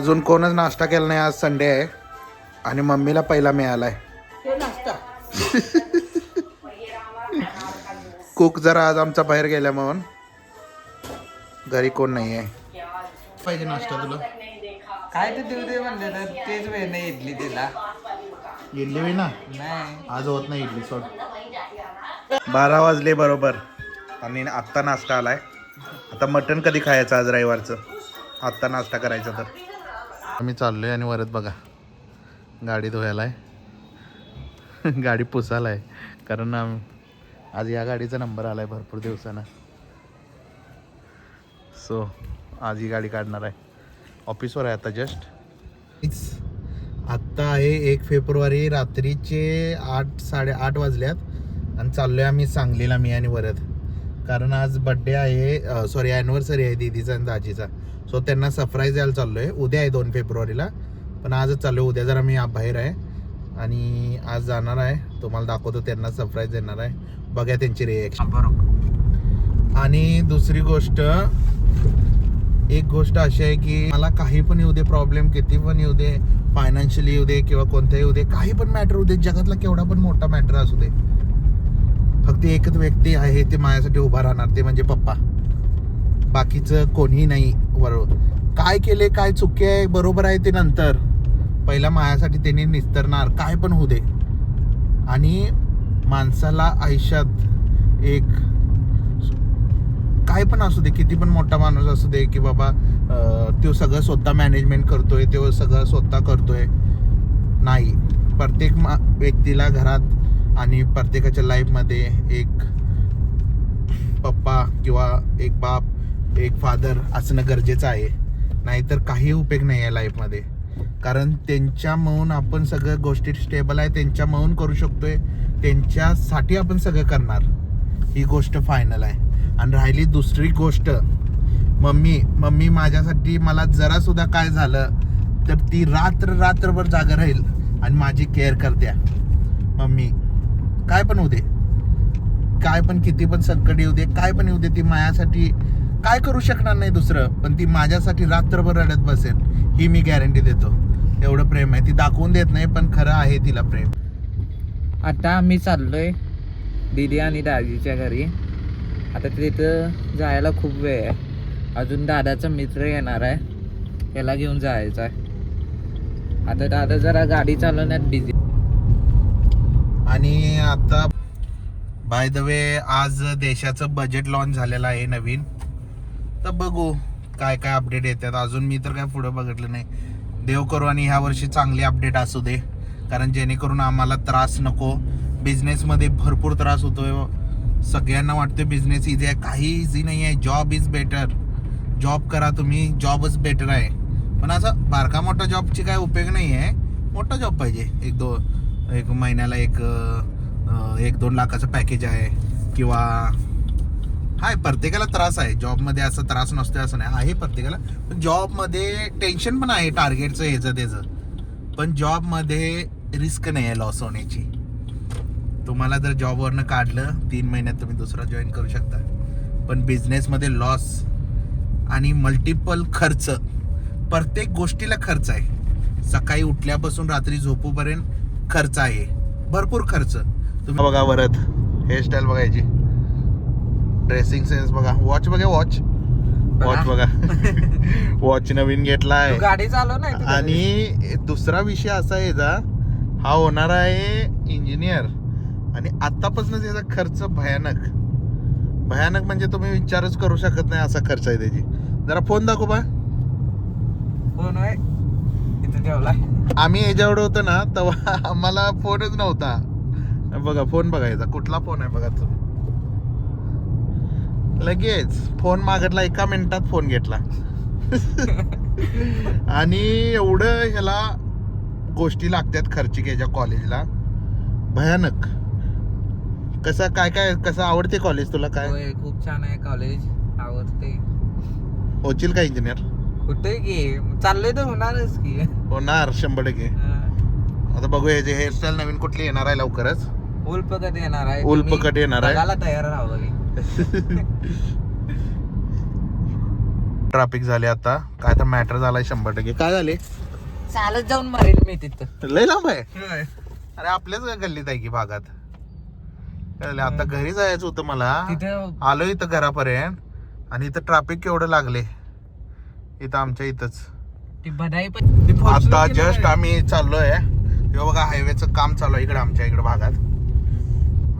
अजून कोणच नाश्ता केला नाही. आज संडे आहे आणि मम्मीला पहिला मिळालाय नाश्ता. कुक जरा आज आमचा बाहेर गेल्या म्हणून घरी कोण नाही आहे. पाहिजे नाश्ता तुला? काय ते देऊ दे म्हणले तर तेच वेळ नाही इडली तिला. इडली होई ना नाही आज होत नाही इडली सोड. 12 वाजले बरोबर आणि आत्ता नाश्ता आलाय. आता मटण कधी खायचं आज रविवारचं? आत्ता नाश्ता करायचा तर आम्ही चाललोय आणि वरत बघा गाडी धुवायला आहे. गाडी पुसायला आहे कारण आज या गाडीचा नंबर आलाय भरपूर दिवसानं. सो आज ही गाडी काढणार आहे. ऑफिसवर आहे आता जस्ट. आत्ता आहे 1 फेब्रुवारी रात्रीचे 8-8:30 वाजल्यात आणि चाललोय आम्ही सांगलीला मी आणि वरद. कारण आज बड्डे आहे सॉरी ॲनिव्हर्सरी आहे दीदीचा आणि दाजीचा. सो त्यांना सरप्राईज द्यायला चाललो आहे. उद्या आहे 2 फेब्रुवारीला पण आजच चाललो आहे. उद्या जरा मी बाहेर आहे आणि आज जाणार आहे. तुम्हाला दाखवतो त्यांना सरप्राईज देणार आहे. बघा त्यांची रिॲक्शन. बरोबर. आणि दुसरी गोष्ट एक गोष्ट अशी आहे की मला काही पण येऊ दे प्रॉब्लेम किती पण येऊ दे फायनान्शियली येऊ दे किंवा कोणत्याही येऊ दे काही पण मॅटर होऊ दे जगातला केवढा पण मोठा मॅटर असू दे फक्त एकच व्यक्ती आहे ते माझ्यासाठी उभा राहणार ते म्हणजे पप्पा. बाकीचं कोणीही नाही. बरोबर काय केले काय चुकी आहे बरोबर आहे ते नंतर पहिला माझ्यासाठी त्यांनी निस्तरणार काय पण होऊ दे. आणि माणसाला आयुष्यात एक काय पण असू दे किती पण मोठा माणूस असू दे की बाबा तो सगळं स्वतः मॅनेजमेंट करतोय तो सगळं स्वतः करतोय नाही. प्रत्येक व्यक्तीला घरात आणि प्रत्येकाच्या लाईफमध्ये एक पप्पा किंवा एक बाप एक फादर असणं गरजेचं आहे. नाहीतर काही उपयोग नाही आहे लाईफमध्ये. कारण त्यांच्यामुळं आपण सगळं गोष्टी स्टेबल आहे त्यांच्यामुळं करू शकतोय त्यांच्यासाठी आपण सगळं करणार ही गोष्ट फायनल आहे. आणि राहिली दुसरी गोष्ट मम्मी माझ्यासाठी मला जरा सुद्धा काय झालं तर ती रात्रभर जागा राहील आणि माझी केअर करत्या. मम्मी काय पण होऊ दे काय पण किती पण संकट येऊ दे काय पण येऊ दे ती माझ्यासाठी काय करू शकणार नाही दुसरं पण ती माझ्यासाठी रात्रभर रडत बसेल ही मी गॅरंटी देतो. एवढं प्रेम आहे. ती दाखवून देत नाही पण खरं आहे तिला प्रेम. आता आम्ही चाललोय दीदी आणि दाजीच्या घरी. आता तिथं जायला खूप वेळ आहे. अजून दादाचा मित्र येणार आहे त्याला घेऊन जायचं आहे. आता दादा जरा गाडी चालवण्यात बिझी. आणि आता बाय द वे आज देशाचं बजेट लॉन्च झालेलं आहे नवीन. तर बघू काय काय अपडेट येतात. अजून मी तर काय पुढं बघितलं नाही. देव करू आणि ह्या वर्षी चांगली अपडेट असू दे कारण जेणेकरून आम्हाला त्रास नको. बिझनेसमध्ये भरपूर त्रास होतोय. सगळ्यांना वाटतं बिझनेस इझी आहे काही इझी नाही आहे. Job is better. जॉब करा तुम्ही जॉबच बेटर आहे. पण असं बारका मोठा जॉबची काय उपयोग नाही आहे. मोठा जॉब पाहिजे. एक महिन्याला 1-2 लाखाचं पॅकेज आहे किंवा हाय प्रत्येकाला त्रास आहे जॉबमध्ये. असं त्रास नसतो असं नाही आहे प्रत्येकाला. पण जॉबमध्ये टेन्शन पण आहे टार्गेटचं ह्याचं त्याचं. पण जॉबमध्ये रिस्क नाही आहे लॉस होण्याची. तुम्हाला जर जॉबवरनं काढलं 3 महिन्यात तुम्ही दुसरा जॉईन करू शकता. पण बिझनेसमध्ये लॉस आणि मल्टिपल खर्च प्रत्येक गोष्टीला खर्च आहे. सकाळी उठल्यापासून रात्री झोपूपर्यंत खर्च आहे भरपूर खर्च. तुम्ही बघा वरद हेअरस्टाईल बघायची ड्रेसिंग सेन्स बघा वॉच बघा वॉच बघा वॉच नवीन घेतला आहे. गाडी चालव नाही. आणि दुसरा विषय असा आहे हा होणार आहे इंजिनियर आणि आतापासूनच याचा खर्च भयानक म्हणजे तुम्ही विचारच करू शकत नाही असा खर्च आहे त्याची. जरा फोन दाखव बा. फोन आहे इथे ठेवला. आम्ही याच्यावर होतो ना तेव्हा आम्हाला फोनच नव्हता. बघा फोन बघायचा कुठला फोन आहे बघा तुम्ही. लगेच फोन मागितला 1 मिनिटात फोन घेतला. आणि एवढं ह्याला गोष्टी लागतात खर्चिकेच्या कॉलेजला भयानक. कसं आवडते कॉलेज तुला? काय खूप छान आहे कॉलेज आवडते. होशील का इंजिनियर? कुठे की चाललंय तर होणारच की. होणार 100%. आता बघू याचे हेअरस्टाईल नवीन कुठली येणार आहे लवकरच. उल्पकट येणार आहे. उल्पकट येणार आहे. बघायला तयार राहावं. ट्रॅफिक झाले आता काय तर मॅटर झालाय 100%. काय झाले? चालत जाऊन मरेल मी तिथं. लय लांब आहे. अरे आपल्याच गल्लीत आहे की भागात. काय झालं, आता घरी जायचं होतं मला. तिथं आलो इथं घरापर्यंत आणि इथं ट्रॅफिक केवढं लागले इथं आमच्या इथंच. ती बदाई पण आता जस्ट आम्ही चाललोय. हे बघा हायवेचं काम चालू आहे इकडे आमच्या इकडे भागात.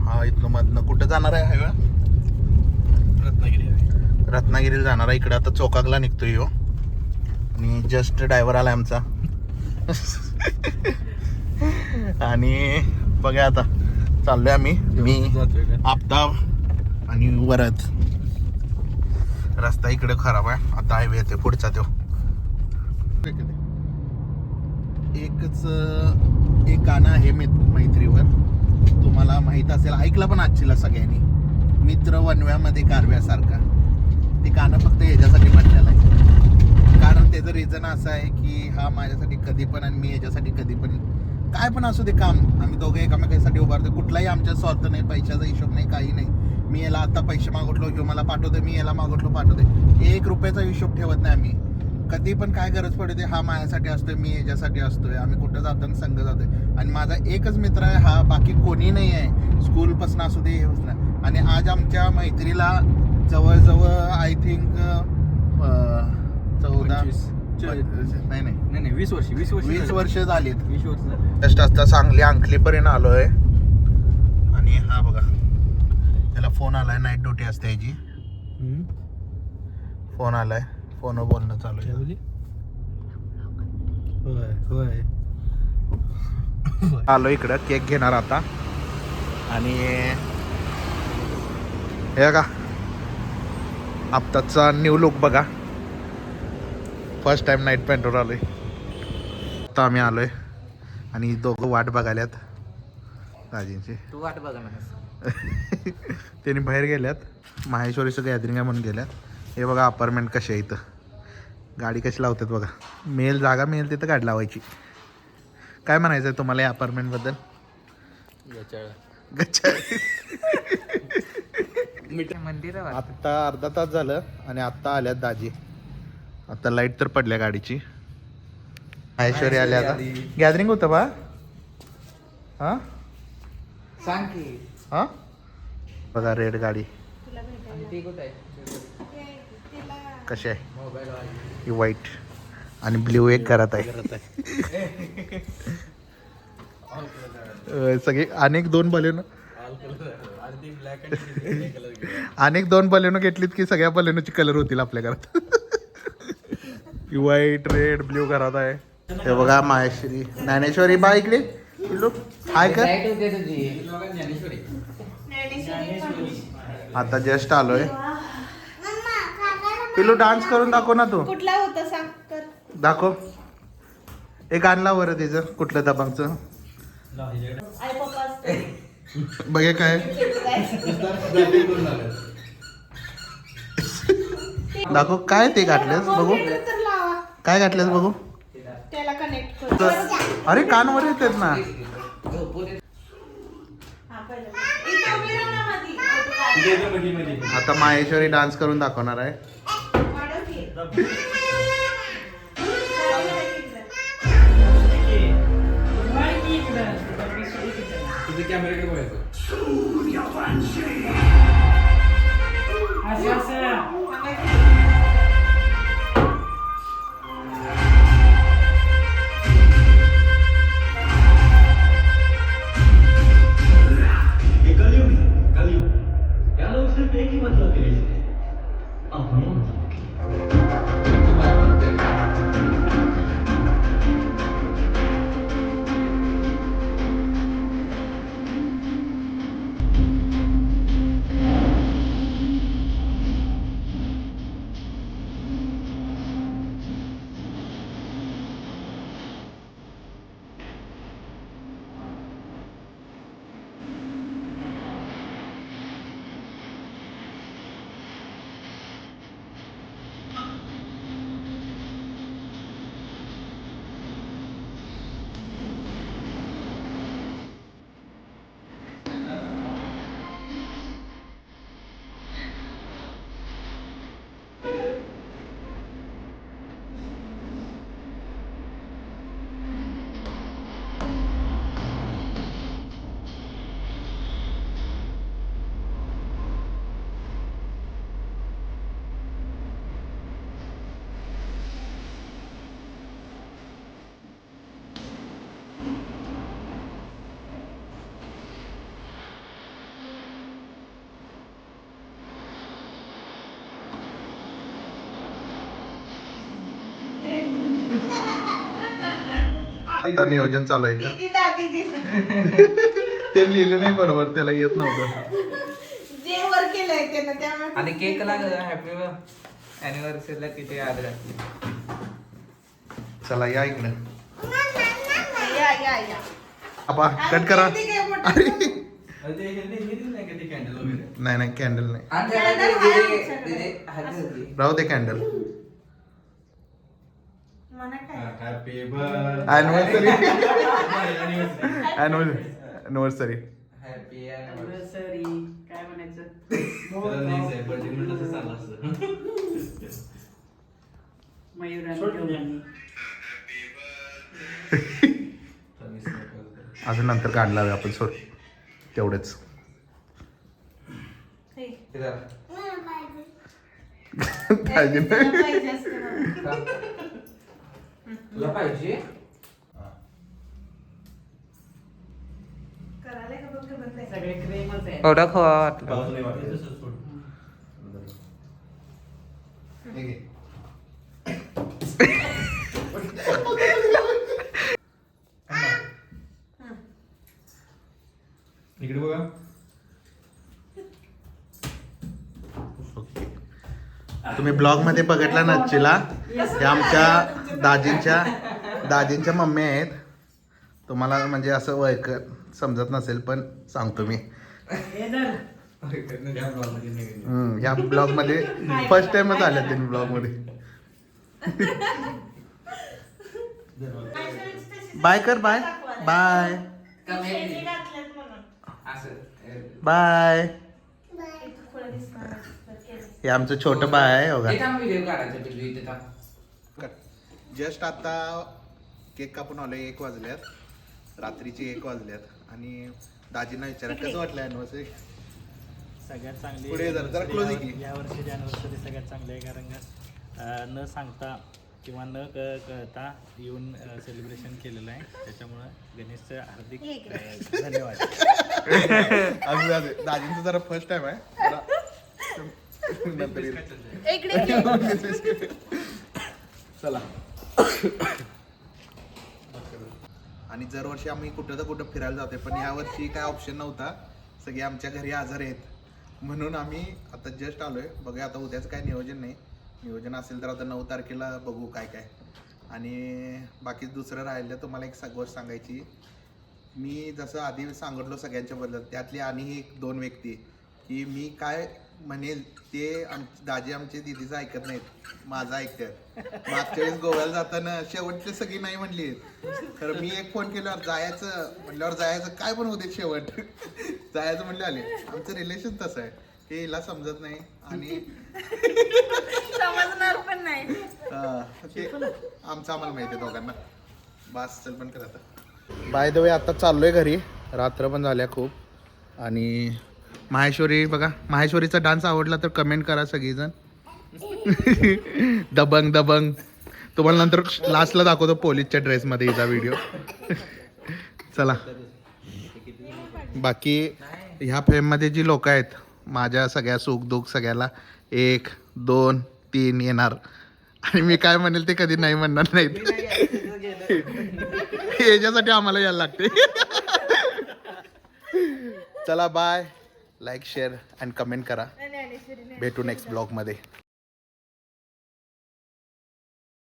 हा इथनं मधनं कुठं जाणार आहे हायवे? रत्नागिरीला जाणार आहे. इकडे आता चोकाकला निघतोय ह्यो आणि जस्ट ड्रायव्हर आलाय आमचा. आणि बघा आता चाललोय आम्ही. मी आफ्ताब आणि वरद. रस्ता इकडे खराब आहे. आता हायवे येते पुढचा तो. एक गाणं आहे मैत्रीवर, तुम्हाला माहित असेल, ऐकलं पण आजचीला सगळ्यांनी. मित्र वनव्यामध्ये कारव्यासारखा. ते गाणं फक्त ह्याच्यासाठी म्हटलेलं आहे, कारण त्याचं रिझन असं आहे की हा माझ्यासाठी कधी पण आणि मी याच्यासाठी कधी पण काय पण असू दे काम, आम्ही दोघे एकामेकासाठी उभारतो. कुठलाही आमच्या स्वार्थ नाही, पैशाचा हिशोब नाही, काही नाही. मी याला आता पैसे मागवलो किंवा मला पाठवते, मी याला मागवलो पाठवते. 1 रुपयाचा हिशोब ठेवत नाही आम्ही. कधी पण काय गरज पडते हा माझ्यासाठी असतोय, मी याच्यासाठी असतोय. आम्ही कुठं जाताना संघ जातोय. आणि माझा एकच मित्र आहे हा, बाकी कोणी नाही आहे. स्कूलपासून असू दे आणि आज आमच्या मैत्रीला जवळजवळ आय थिंक 20 वर्ष झालीत. जस्ट आता सांगली अंकलीपर्यंत आलोय. आणि हा बघा त्याला फोन आलाय, नाईट ड्युटी असते याची. फोन आलाय, फोनवर बोलणं चालू आहे. आलो इकडं केक घेणार आता. आणि हे का आत्ताचा न्यू लुक बघा. फर्स्ट टाइम नाईट पॅन्टवर आलोय. आता आम्ही आलोय आणि दोघं वाट बघायल्यात दाजींची. तू वाट बघा ना. त्यांनी बाहेर गेल्यात, माहेश्वरीचं गॅदरिंग आहे म्हणून गेल्यात. हे बघा अपार्टमेंट कशी आहे इथं. गाडी कशी लावतात बघा. मेल जागा मिळेल तिथं गाडी लावायची. काय म्हणायचं आहे तुम्हाला या अपार्टमेंटबद्दल? मंदिर आत्ता अर्धा तास झालं आणि आत्ता आल्यात दाजी. आता लाईट तर पडल्या गाडीची. माहेश्वरी आल्या आता. गॅदरिंग होतं बा. हा सांग की. हा बघा रेड गाडी कशी आहे. ही व्हाईट आणि ब्ल्यू एक घरात आहे. सगळे अनेक 2 बलेनो घेतलीत की सगळ्या बलेनोची कलर होतील आपल्या घरात. व्हाईट रेड ब्ल्यू घरात आहे. हे बघा माहेश्वरी ज्ञानेश्वरी बा इकडे हाय कर. आता जस्ट आलोय. पिलू डान्स करून दाखव ना तू. कुठला होता सांग तर. दाखव. एक आणला बरं तिचं कुठलं दबांगचं. आई पप्पा बघे काय दाखव. काय ते घातलेस बघू. तर लावा काय घातलेस बघू. त्याला कनेक्ट कर. अरे कानवर येतात ना. हा पहिलं इथं उभी राहा ना मधी. आता माहेश्वरी डान्स करून दाखवणार आहे. वाढव की. आता नियोजन चालू आहे का? किती दादी दिसत. ते लिहिलं नाही बरोबर, त्याला येत नव्हतं. जे वर केलंय त्यानं त्यामुळे आणि केक लागला हॅपी अॅनिव्हर्सरीला किती याद राहते. चला या इकडे. या आपा कट करा. किती काय मोठं. अरे नाही नाही कॅन्डल नाही, राहू दे कॅन्डल. मला काय अॅनिव्हर्सरी अॅनिव्हर्सरी हॅपी सॉरी काय म्हणायचं अजून नंतर काढला आपण सोड तेवढेच. पाहिजे नाही. तुला पाहिजे सगळे क्रीमच आहे. एवढा खवा वाटला. हे घे. इकडे बघा. ओके. तुम्ही ब्लॉग मध्ये बघितला नसशीला, हे आमच्या दाजींच्या मम्मी आहेत. तुम्हाला म्हणजे असं वैक समजत नसेल पण सांगतो मी. ह्या ब्लॉग मध्ये फर्स्ट टाइमच आल्या त्यांनी ब्लॉग मध्ये. बाय कर, बाय बाय शेणी घातल्यात म्हणून. बाय. इथं पुढं दिसणार तर केलं. हे आमचं छोटं बाय आहे बघा. व्हिडिओ काढायचा पिल्लू इथे थांब. जस्ट आता केक कापून आलोय, 1 वाजल्यात, रात्रीचे 1 वाजल्यात. आणि दाजींना विचारा कसं वाटलं अॅनिव्हर्सरी. सगळ्यात चांगली पुढे जरा close आहे की. या वर्षीची अॅनिव्हर्सरी सगळ्यात चांगली आहे, कारण का न सांगता किंवा न कळता येऊन सेलिब्रेशन केलेलं आहे. त्याच्यामुळं गणेशचं हार्दिक धन्यवाद. दाजींचं जरा फर्स्ट टाइम आहे. नंतर येईल. इकडे चला. आणि दरवर्षी आम्ही कुठं तर कुठं फिरायला जातोय, पण या वर्षी काय ऑप्शन नव्हता. सगळे आमच्या घरी आजार आहेत, म्हणून आम्ही आता जस्ट आलोय. बघूया आता उद्याचं काय नियोजन नाही. नियोजन असेल तर आता 9 तारखेला बघू काय काय. आणि बाकी दुसरं राहिलं तुम्हाला एक गोष्ट सांगायची. मी जसं आधी सांगितलो सगळ्यांच्या बद्दल, त्यातली आणि एक 2 व्यक्ती की मी काय म्हणेल ते दाजी आमचे दिदीचं ऐकत नाहीत, माझं ऐकतात. मागच्या वेळेस गोव्याला जाताना शेवटचे सगळी नाही म्हणली, तर मी एक फोन केल्यावर जायचं म्हटल्यावर जायचं, काय पण होते शेवट जायचं म्हणले आले. आमचं रिलेशन तसं आहे, हे हिला समजत नाही आणि समजणार पण नाही. ते आमचं आम्हाला माहिती आहे दोघांना. बस चल पण कर आता. बाय द वे आता चाललोय घरी, रात्र पण झाल्या खूप. आणि माहेश्वरी बघा, माहेश्वरीचा डान्स आवडला तर कमेंट करा सगळीजण. दबंग दबंग. तुम्हाला नंतर लास्टला दाखवतो पोलीसच्या ड्रेसमध्ये हिचा व्हिडिओ. चला. बाकी ह्या फेममध्ये जी लोक आहेत, माझ्या सगळ्या सुख दुःख सगळ्याला 1, 2, 3 येणार. आणि मी काय म्हणेल ते कधी नाही म्हणणार नाहीत. याच्यासाठी आम्हाला यायला लागते. चला bye. Like share and comment करा. भेटू नेक्स्ट ब्लॉगमध्ये.